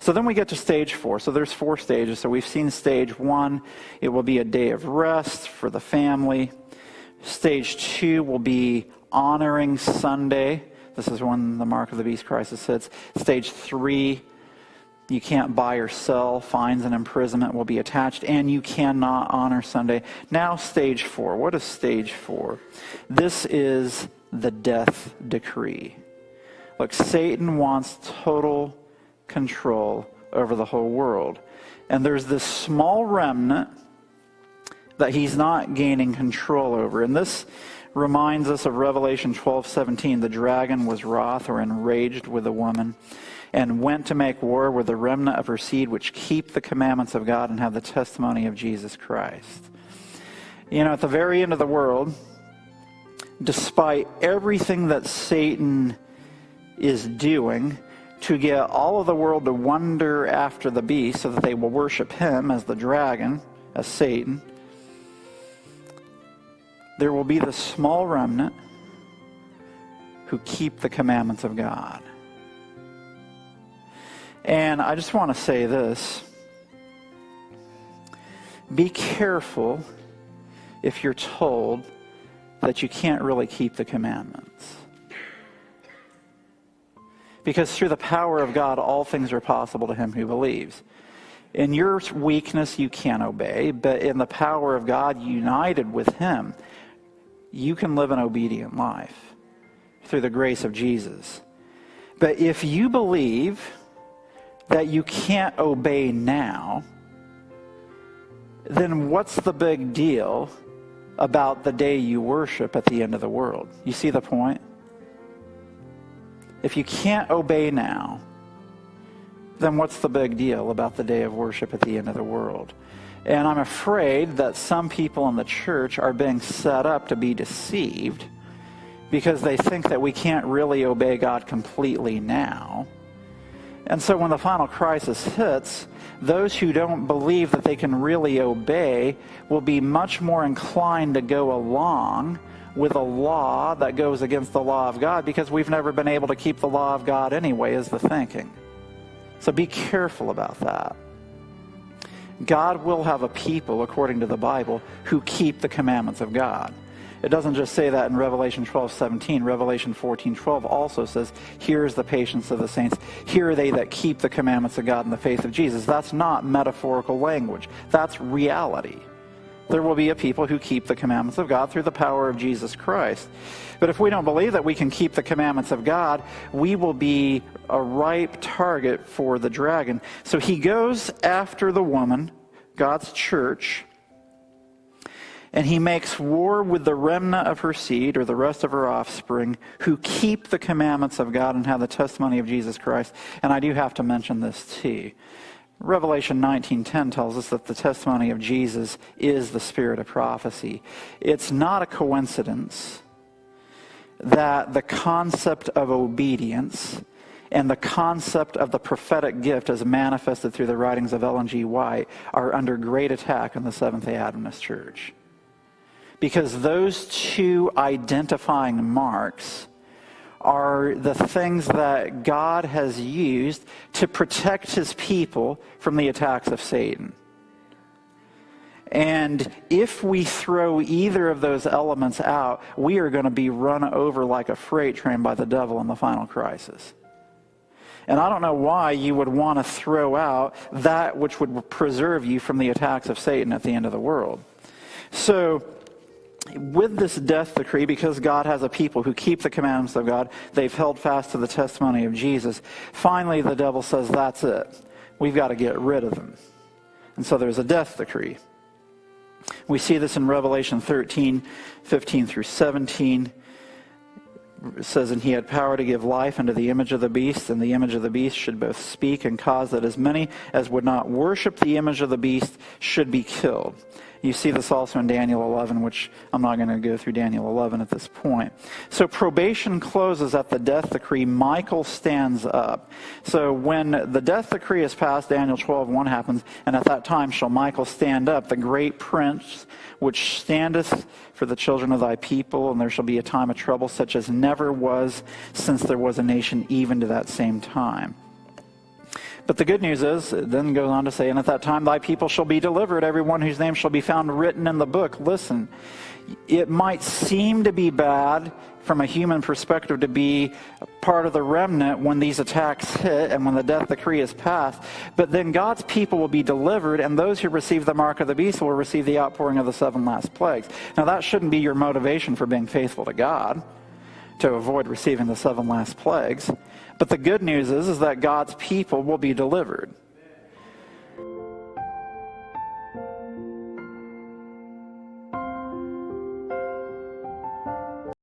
So then we get to stage 4. So there's 4 stages. So we've seen stage 1. It will be a day of rest for the family. Stage 2 will be honoring Sunday. This is when the mark of the beast crisis hits. Stage 3, you can't buy or sell. Fines and imprisonment will be attached, and you cannot honor Sunday. Now stage 4. What is stage 4? This is the death decree. Look, Satan wants total control over the whole world. And there's this small remnant that he's not gaining control over. And this reminds us of Revelation 12:17. The dragon was wroth or enraged with the woman and went to make war with the remnant of her seed, which keep the commandments of God and have the testimony of Jesus Christ. You know, at the very end of the world, despite everything that Satan is doing to get all of the world to wander after the beast so that they will worship him as the dragon, as Satan, there will be this small remnant who keep the commandments of God. And I just want to say this. Be careful if you're told that you can't really keep the commandments. Because through the power of God, all things are possible to him who believes. In your weakness, you can't obey, but in the power of God, united with him, you can live an obedient life through the grace of Jesus. But if you believe that you can't obey now, then what's the big deal about the day you worship at the end of the world? You see the point? If you can't obey now, then what's the big deal about the day of worship at the end of the world? And I'm afraid that some people in the church are being set up to be deceived because they think that we can't really obey God completely now. And so when the final crisis hits, those who don't believe that they can really obey will be much more inclined to go along with a law that goes against the law of God because we've never been able to keep the law of God anyway, is the thinking. So be careful about that. God will have a people, according to the Bible, who keep the commandments of God. It doesn't just say that in Revelation 12:17. Revelation 14:12 also says, here is the patience of the saints. Here are they that keep the commandments of God in the faith of Jesus. That's not metaphorical language. That's reality. There will be a people who keep the commandments of God through the power of Jesus Christ. But if we don't believe that we can keep the commandments of God, we will be a ripe target for the dragon. So he goes after the woman, God's church, and he makes war with the remnant of her seed, or the rest of her offspring, who keep the commandments of God and have the testimony of Jesus Christ. And I do have to mention this too. Revelation 19:10 tells us that the testimony of Jesus is the spirit of prophecy. It's not a coincidence that the concept of obedience and the concept of the prophetic gift as manifested through the writings of Ellen G. White are under great attack in the Seventh-day Adventist Church. Because those two identifying marks are the things that God has used to protect his people from the attacks of Satan. And if we throw either of those elements out, we are going to be run over like a freight train by the devil in the final crisis. And I don't know why you would want to throw out that which would preserve you from the attacks of Satan at the end of the world. So, with this death decree, because God has a people who keep the commandments of God, they've held fast to the testimony of Jesus. Finally, the devil says, that's it. We've got to get rid of them. And so there's a death decree. We see this in Revelation 13:15 through 17. It says, and he had power to give life unto the image of the beast, and the image of the beast should both speak and cause that as many as would not worship the image of the beast should be killed. You see this also in Daniel 11, which I'm not going to go through Daniel 11 at this point. So probation closes at the death decree. Michael stands up. So when the death decree is passed, Daniel 12:1 happens, and at that time shall Michael stand up, the great prince, which standeth for the children of thy people, and there shall be a time of trouble such as never was since there was a nation even to that same time. But the good news is, it then goes on to say, and at that time thy people shall be delivered, everyone whose name shall be found written in the book. Listen, it might seem to be bad from a human perspective to be part of the remnant when these attacks hit and when the death decree is passed, but then God's people will be delivered, and those who receive the mark of the beast will receive the outpouring of the 7 last plagues. Now that shouldn't be your motivation for being faithful to God, to avoid receiving the 7 last plagues. But the good news is that God's people will be delivered.